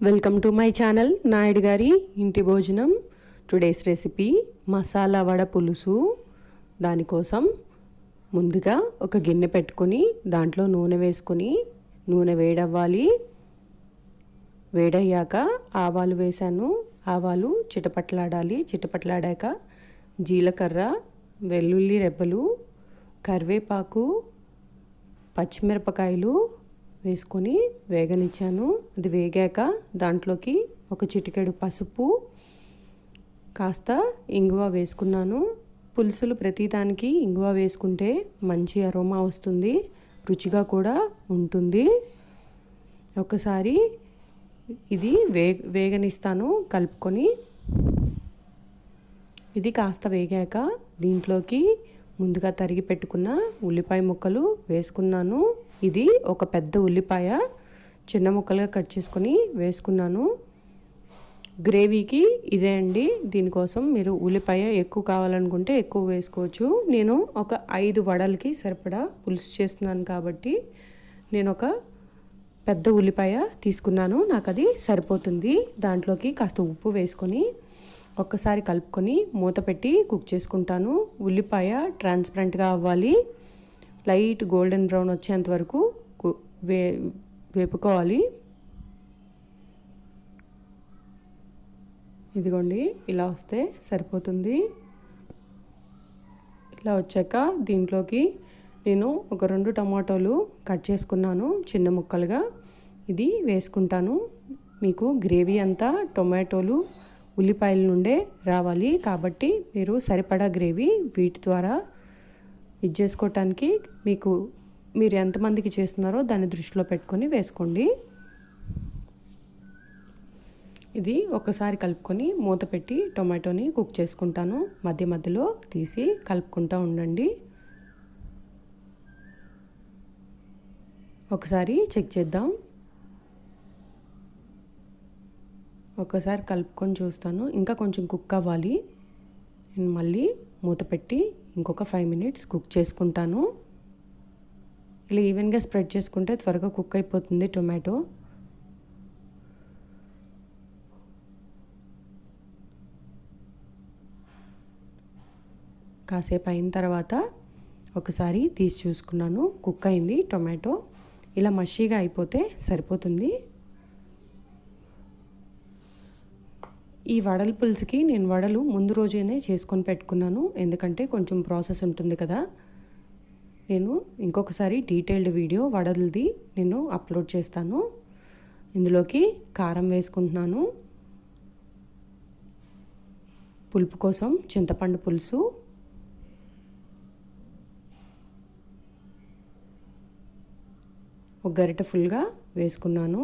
Welcome to my channel Naidu గారి ఇంటి భోజనం. టుడేస్ రెసిపీ మసాలా వడ పులుసు. దానికోసం ముందుగా ఒక గిన్నె పెట్టుకొని దాంట్లో నూనె వేసుకొని నూనె వేడవ్వాలి. వేడయ్యాక ఆవాలు వేసాను. ఆవాలు చిటపట్లాడాలి. చిటపట్లాడాక జీలకర్ర, వెల్లుల్లి రెబ్బలు, కరివేపాకు, పచ్చిమిరపకాయలు వేసుకొని వేగనిచ్చాను. అది వేగాక దాంట్లోకి ఒక చిటికెడు పసుపు, కాస్త ఇంగువ వేసుకున్నాను. పులుసులు ప్రతిదానికి ఇంగువ వేసుకుంటే మంచి అరోమా వస్తుంది, రుచిగా కూడా ఉంటుంది. ఒకసారి ఇది వేగనిస్తాను కలుపుకొని. ఇది కాస్త వేగాక దీంట్లోకి ముందుగా తరిగి పెట్టుకున్న ఉల్లిపాయ ముక్కలు వేసుకున్నాను. ఇది ఒక పెద్ద ఉల్లిపాయ చిన్న ముక్కలుగా కట్ చేసుకొని వేసుకున్నాను. గ్రేవీకి ఇదే అండి. దీనికోసం మీరు ఉల్లిపాయ ఎక్కువ కావాలనుకుంటే ఎక్కువ వేసుకోవచ్చు. నేను ఒక 5 వడలకి సరిపడా పులుసు చేస్తున్నాను కాబట్టి నేను ఒక పెద్ద ఉల్లిపాయ తీసుకున్నాను. నాకు అది సరిపోతుంది. దాంట్లోకి కాస్త ఉప్పు వేసుకొని ఒక్కసారి కలుపుకొని మూత పెట్టి కుక్ చేసుకుంటాను. ఉల్లిపాయ ట్రాన్స్పరెంట్గా అవ్వాలి. లైట్ గోల్డెన్ బ్రౌన్ వచ్చేంత వరకు వేపుకోవాలి. ఇదిగోండి, ఇలా వస్తే సరిపోతుంది. ఇలా వచ్చాక దీంట్లోకి నేను ఒక 2 టమాటోలు కట్ చేసుకున్నాను చిన్న ముక్కలుగా. ఇది వేసుకుంటాను. మీకు గ్రేవీ అంతా టొమాటోలు, ఉల్లిపాయల నుండే రావాలి కాబట్టి మీరు సరిపడా గ్రేవీ వీటి ద్వారా ఇది చేసుకోవటానికి మీరు ఎంతమందికి చేస్తున్నారో దాన్ని దృష్టిలో పెట్టుకొని వేసుకోండి. ఇది ఒకసారి కలుపుకొని మూత పెట్టి టొమాటోని కుక్ చేసుకుంటాను. మధ్య మధ్యలో తీసి కలుపుకుంటూ ఉండండి. ఒకసారి చెక్ చేద్దాం. ఒకసారి కలుపుకొని చూస్తాను. ఇంకా కొంచెం కుక్ అవ్వాలి. నేను మళ్ళీ మూత పెట్టి ఇంకొక 5 మినిట్స్ కుక్ చేసుకుంటాను. ఇలా ఈవెన్గా స్ప్రెడ్ చేసుకుంటే త్వరగా కుక్ అయిపోతుంది టొమాటో. కాసేపు అయిన తర్వాత ఒకసారి తీసి చూసుకున్నాను. కుక్ అయింది టొమాటో. ఇలా మషీగా అయిపోతే సరిపోతుంది. ఈ వడల పులుసుకి నేను వడలు ముందు రోజేనే చేసుకొని పెట్టుకున్నాను. ఎందుకంటే కొంచెం ప్రాసెస్ ఉంటుంది కదా. నేను ఇంకొకసారి డీటెయిల్డ్ వీడియో వడలది నేను అప్లోడ్ చేస్తాను. ఇందులోకి కారం వేసుకుంటున్నాను. పులుపు కోసం చింతపండు పులుసు, ఒక గరిట ఫుల్గా వేసుకున్నాను.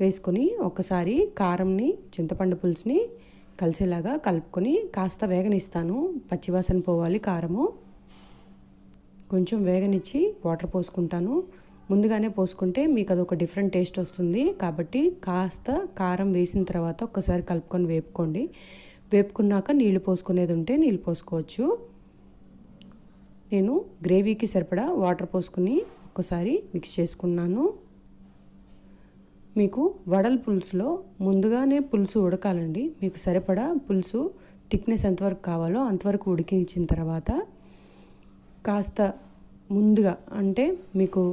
వేసుకొని ఒకసారి కారంని, చింతపండు పులుసుని కలిసేలాగా కలుపుకొని కాస్త వేగనిస్తాను. పచ్చివాసన పోవాలి కారము. కొంచెం వేగనిచ్చి వాటర్ పోసుకుంటాను. ముందుగానే పోసుకుంటే మీకు అదొక డిఫరెంట్ టేస్ట్ వస్తుంది కాబట్టి కాస్త కారం వేసిన తర్వాత ఒక్కసారి కలుపుకొని వేపుకోండి. వేపుకున్నాక నీళ్లు పోసుకునేది ఉంటే నీళ్ళు పోసుకోవచ్చు. నేను గ్రేవీకి సరిపడా వాటర్ పోసుకుని ఒక్కసారి మిక్స్ చేసుకున్నాను. మీకు వడల పులుసులో ముందుగానే పులుసు ఉడకాలండి. మీకు సరిపడా పులుసు థిక్నెస్ ఎంతవరకు కావాలో అంతవరకు ఉడికించిన తర్వాత కాస్త ముందుగా అంటే మీకు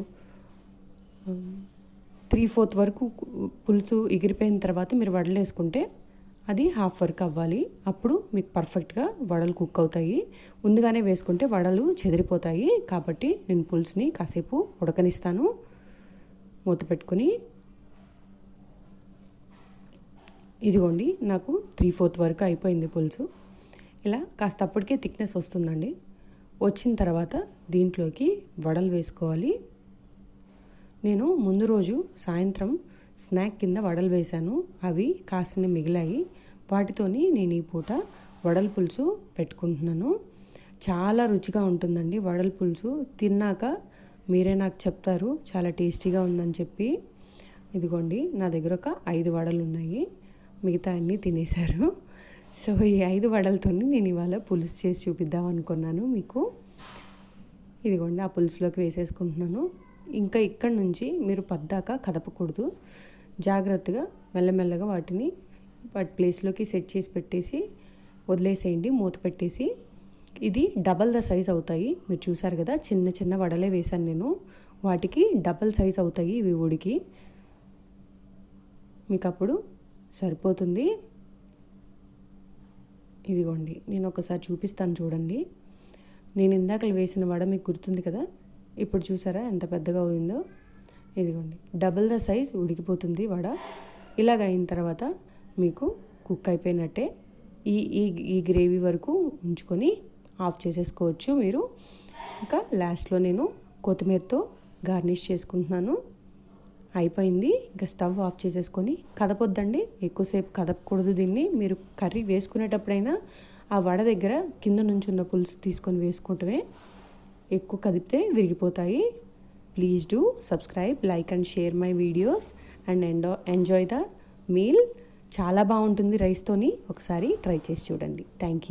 3/4 వరకు పులుసు ఎగిరిపోయిన తర్వాత మీరు వడలు వేసుకుంటే అది హాఫ్ వరకు అవ్వాలి. అప్పుడు మీకు పర్ఫెక్ట్గా వడలు కుక్ అవుతాయి. ముందుగానే వేసుకుంటే వడలు చెదిరిపోతాయి కాబట్టి నేను పులుసుని కాసేపు ఉడకనిస్తాను. మూత పెట్టుకుని ఇదిగోండి, నాకు 3/4 వరకు అయిపోయింది పులుసు. ఇలా కాస్త అప్పటికే థిక్నెస్ వస్తుందండి. వచ్చిన తర్వాత దీంట్లోకి వడలు వేసుకోవాలి. నేను ముందు రోజు సాయంత్రం స్నాక్ కింద వడలు వేశాను. అవి కాస్త మిగిలాయి. వాటితోని నేను ఈ పూట వడల పులుసు పెట్టుకుంటున్నాను. చాలా రుచిగా ఉంటుందండి వడల పులుసు. తిన్నాక మీరే నాకు చెప్తారు చాలా టేస్టీగా ఉందని చెప్పి. ఇదిగోండి, నా దగ్గర ఒక 5 వడలు ఉన్నాయి. మిగతా అన్నీ తినేశారు. సో ఈ 5 వడలతో నేను ఇవాళ పులుసు చేసి చూపిద్దాం అనుకున్నాను మీకు. ఇదిగోండి, ఆ పులుసులోకి వేసేసుకుంటున్నాను. ఇంకా ఇక్కడ నుంచి మీరు పద్దాకా కదపకూడదు. జాగ్రత్తగా మెల్లమెల్లగా వాటి ప్లేస్లోకి సెట్ చేసి పెట్టేసి వదిలేసేయండి మూత పెట్టేసి. ఇది డబల్ ద సైజ్ అవుతాయి. మీరు చూసారు కదా, చిన్న చిన్న వడలే వేశాను నేను, వాటికి డబల్ సైజ్ అవుతాయి ఇవి ఉడికి. మీకు అప్పుడు సరిపోతుంది. ఇదిగోండి, నేను ఒకసారి చూపిస్తాను చూడండి. నేను ఇందాక వేసిన వడ మీకు గుర్తుంది కదా, ఇప్పుడు చూసారా ఎంత పెద్దగా అయిందో. ఇదిగోండి, డబుల్ ద సైజ్ ఉడికిపోతుంది వడ. ఇలాగ అయిన తర్వాత మీకు కుక్ అయిపోయినట్టే. ఈ గ్రేవీ వరకు ఉంచుకొని ఆఫ్ చేసేసుకోవచ్చు మీరు. ఇంకా లాస్ట్లో నేను కొత్తిమీరతో గార్నిష్ చేసుకుంటున్నాను. అయిపోయింది. ఇంకా స్టవ్ ఆఫ్ చేసేసుకొని కదపొద్దండి, ఎక్కువసేపు కదపకూడదు దీన్ని. మీరు కర్రీ వేసుకునేటప్పుడైనా ఆ వడ దగ్గర కింద నుంచి ఉన్న పులుసు తీసుకొని వేసుకుంటమే. ఎక్కువ కదిపితే విరిగిపోతాయి. Please do subscribe, like and share my videos and enjoy the meal. చాలా బాగుంటుంది రైస్తోని. ఒకసారి ట్రై చేసి చూడండి. Thank you.